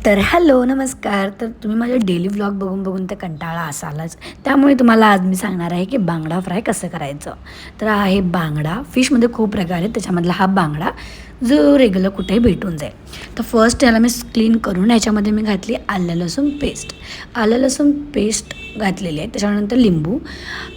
तर हॅलो नमस्कार. तर तुम्ही माझे डेली व्लॉग बघून बघून ते कंटाळा असालच, त्यामुळे तुम्हाला आज मी सांगणार आहे की बांगडा फ्राय कसं करायचं. तर आहे बांगडा, फिशमध्ये खूप प्रकार आहेत, त्याच्यामधला हा बांगडा जो रेग्युलर कुठेही भेटून जाईल. तर फर्स्ट याला मी क्लीन करून ह्याच्यामध्ये मी घातली आलं लसूण पेस्ट घातलेली आहे. त्याच्यानंतर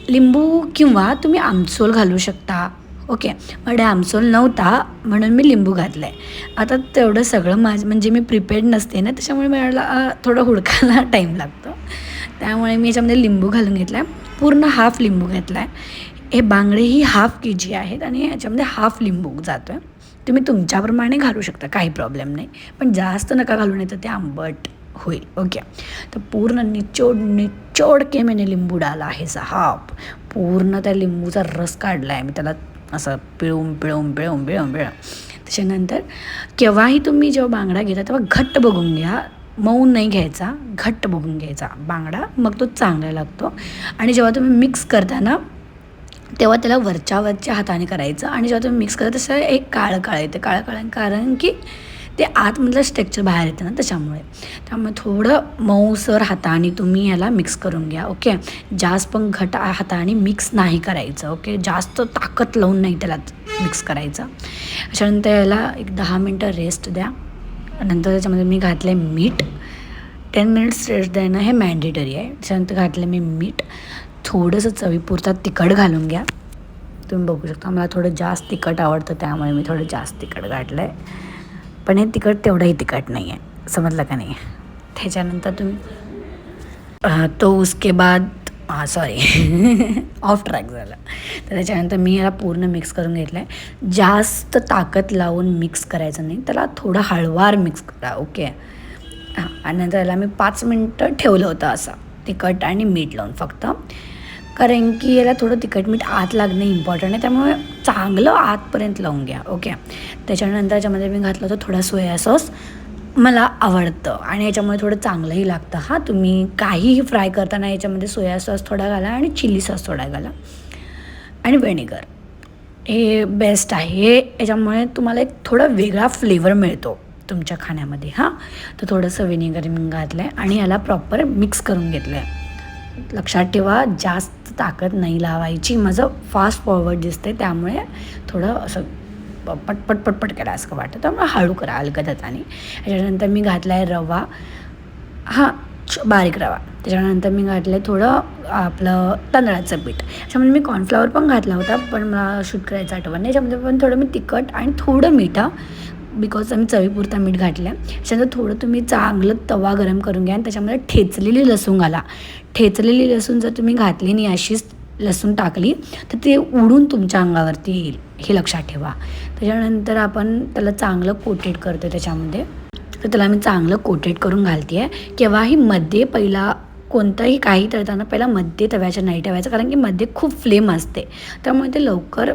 लिंबू किंवा तुम्ही आमसूल घालू शकता. ओके, माझ्या आमसूल नव्हता म्हणून मी लिंबू घातलं आहे. आता तेवढं सगळं म्हणजे मी प्रिपेअर्ड नसते ना, त्याच्यामुळे मला थोडं हुडकायला टाईम लागतो. त्यामुळे मी याच्यामध्ये लिंबू घालून घेतला आहे, पूर्ण हाफ लिंबू घेतला आहे. हे बांगडे ही हाफ KG आहेत आणि याच्यामध्ये हाफ लिंबू जातो आहे. तुम्ही तुमच्याप्रमाणे घालू शकता, काही प्रॉब्लेम नाही, पण जास्त नका घालून येतं, ते आंबट होईल. ओके, तर पूर्ण निचोड के मैंने लिंबू डाला आहे हाफ. पूर्ण त्या लिंबूचा रस काढला आहे मी, त्याला असं पिळून त्याच्यानंतर केव्हाही तुम्ही जेव्हा बांगडा घेता तेव्हा घट्ट बघून घ्या, मऊ नाही घ्यायचा, घट्ट बघून घ्यायचा बांगडा, मग तो चांगला लागतो. आणि जेव्हा तुम्ही मिक्स करता ना, तेव्हा त्याला वरच्या हाताने करायचं. आणि जेव्हा तुम्ही मिक्स करता तसं एक काळं येते, कारण की ते आतमधलं स्ट्रक्चर बाहेर येतं ना, त्यामुळे थोडं मऊसर हाताने तुम्ही ह्याला मिक्स करून घ्या. ओके, जास्त पण घट हाताने मिक्स नाही करायचं. ओके, जास्त ताकद लावून नाही त्याला मिक्स करायचं. त्याच्यानंतर याला एक 10 मिनटं रेस्ट द्या. नंतर त्याच्यामध्ये मी घातलं आहे मीठ. 10 मिनिट्स रेस्ट देणं हे मॅन्डेटरी आहे. त्याच्यानंतर घातलं मी मीठ, थोडंसं चवीपुरता तिखट घालून घ्या. तुम्ही बघू शकता मला थोडं जास्त तिखट आवडतं, त्यामुळे मी थोडं जास्त तिखट घातलं आहे. पण हे तिखट तेवढंही तिखट नाही आहे, समजलं का नाही. त्याच्यानंतर तुम्ही तो उसके बाद ऑफ ट्रॅक झाला. तर त्याच्यानंतर मी याला पूर्ण मिक्स करून घेतलं आहे. जास्त ताकद लावून मिक्स करायचं नाही, त्याला थोडं हळवार मिक्स करा. ओके, आणि नंतर याला मी 5 मिनटं ठेवलं होतं असं, तिखट आणि मीठ लावून फक्त, कारण की याला थोडं तिखट मीठ आत लागणं इम्पॉर्टंट आहे, त्यामुळे चांगलं आतपर्यंत लावून घ्या. ओके, त्याच्यानंतर याच्यामध्ये मी घातलं होतं थोडा सोया सॉस, मला आवडतं आणि याच्यामुळे थोडं चांगलंही लागतं. हां, तुम्ही काहीही फ्राय करताना याच्यामध्ये सोया सॉस थोडा घाला आणि चिली सॉस थोडा घाला आणि व्हिनेगर, हे बेस्ट आहे. याच्यामुळे तुम्हाला एक थोडा वेगळा फ्लेवर मिळतो तुमच्या खाण्यामध्ये. हां, तर थोडंसं व्हिनेगर मी घातलं आहे आणि याला प्रॉपर मिक्स करून घेतलं आहे. लक्षात ठेवा, जास्त ताकद नाही लावायची. माझं फास्ट फॉरवर्ड दिसते, त्यामुळे थोडं असं पटपट करा असं वाटतं, त्यामुळे हळू करा अलगद हाताने. त्याच्यानंतर मी घातला आहे रवा, बारीक रवा. त्याच्यानंतर मी घातलं आहे थोडं आपलं तांदळाचं पीठ. त्याच्यामध्ये मी कॉर्नफ्लॉवर पण घातला होता, पण मला शूट करायचं आठवण नाही. त्याच्यामध्ये पण थोडं मी तिखट आणि थोडं मीठ, बिकॉज आम्ही चवीपुरता मीठ घातलं आहे. त्याच्यानंतर थोडं तुम्ही चांगलं तवा गरम करून घ्या आणि त्याच्यामध्ये ठेचलेली लसूण घाला. ठेचलेली लसूण जर तुम्ही घातली नाही, अशीच लसूण टाकली तर ते उडून तुमच्या अंगावरती येईल, हे लक्षात ठेवा. त्याच्यानंतर आपण त्याला चांगलं कोटेड करतो त्याच्यामध्ये, तर त्याला मी चांगलं कोटेड करून घालते आहे. केव्हाही मध्ये पहिला कोणतंही काही तळताना पहिला मध्ये तव्याच्या नाही ठेवायचं, कारण की मध्ये खूप फ्लेम असते, त्यामुळे ते लवकर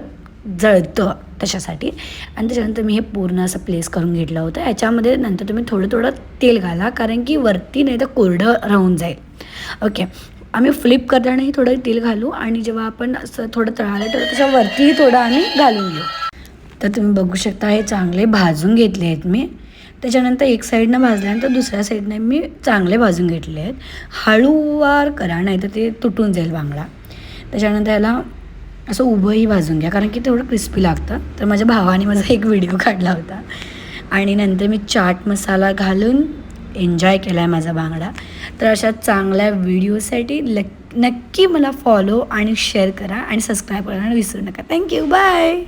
जळतं त्याच्यासाठी. आणि त्याच्यानंतर मी हे पूर्ण असं प्लेस करून घेतलं होतं. याच्यामध्ये नंतर तुम्ही थोडं तेल घाला, कारण की वरती नाही तर कोरडं राहून जाईल. ओके, आम्ही फ्लिप करतानाही थोडं तेल घालू आणि जेव्हा आपण असं थोडं तळायला ठेवतो त्याच्यावरतीही थोडं आम्ही घालून घेऊ. तर तुम्ही बघू शकता हे चांगले भाजून घेतले आहेत मी. त्याच्यानंतर एक साईडनं भाजल्यानंतर दुसऱ्या साईडनं मी चांगले भाजून घेतले आहेत. हळूवार करा, नाही तर ते तुटून जाईल बांगडा. त्याच्यानंतर याला असं उभंही भाजून घ्या, कारण की तेवढं क्रिस्पी लागतं. तर माझ्या भावाने माझा एक व्हिडिओ काढला होता आणि नंतर मी चाट मसाला घालून एन्जॉय केला आहे माझा बांगडा. तर अशा चांगल्या व्हिडिओसाठी नक्की मला फॉलो आणि शेअर करा आणि सबस्क्राईब करायला विसरू नका. Thank you, bye.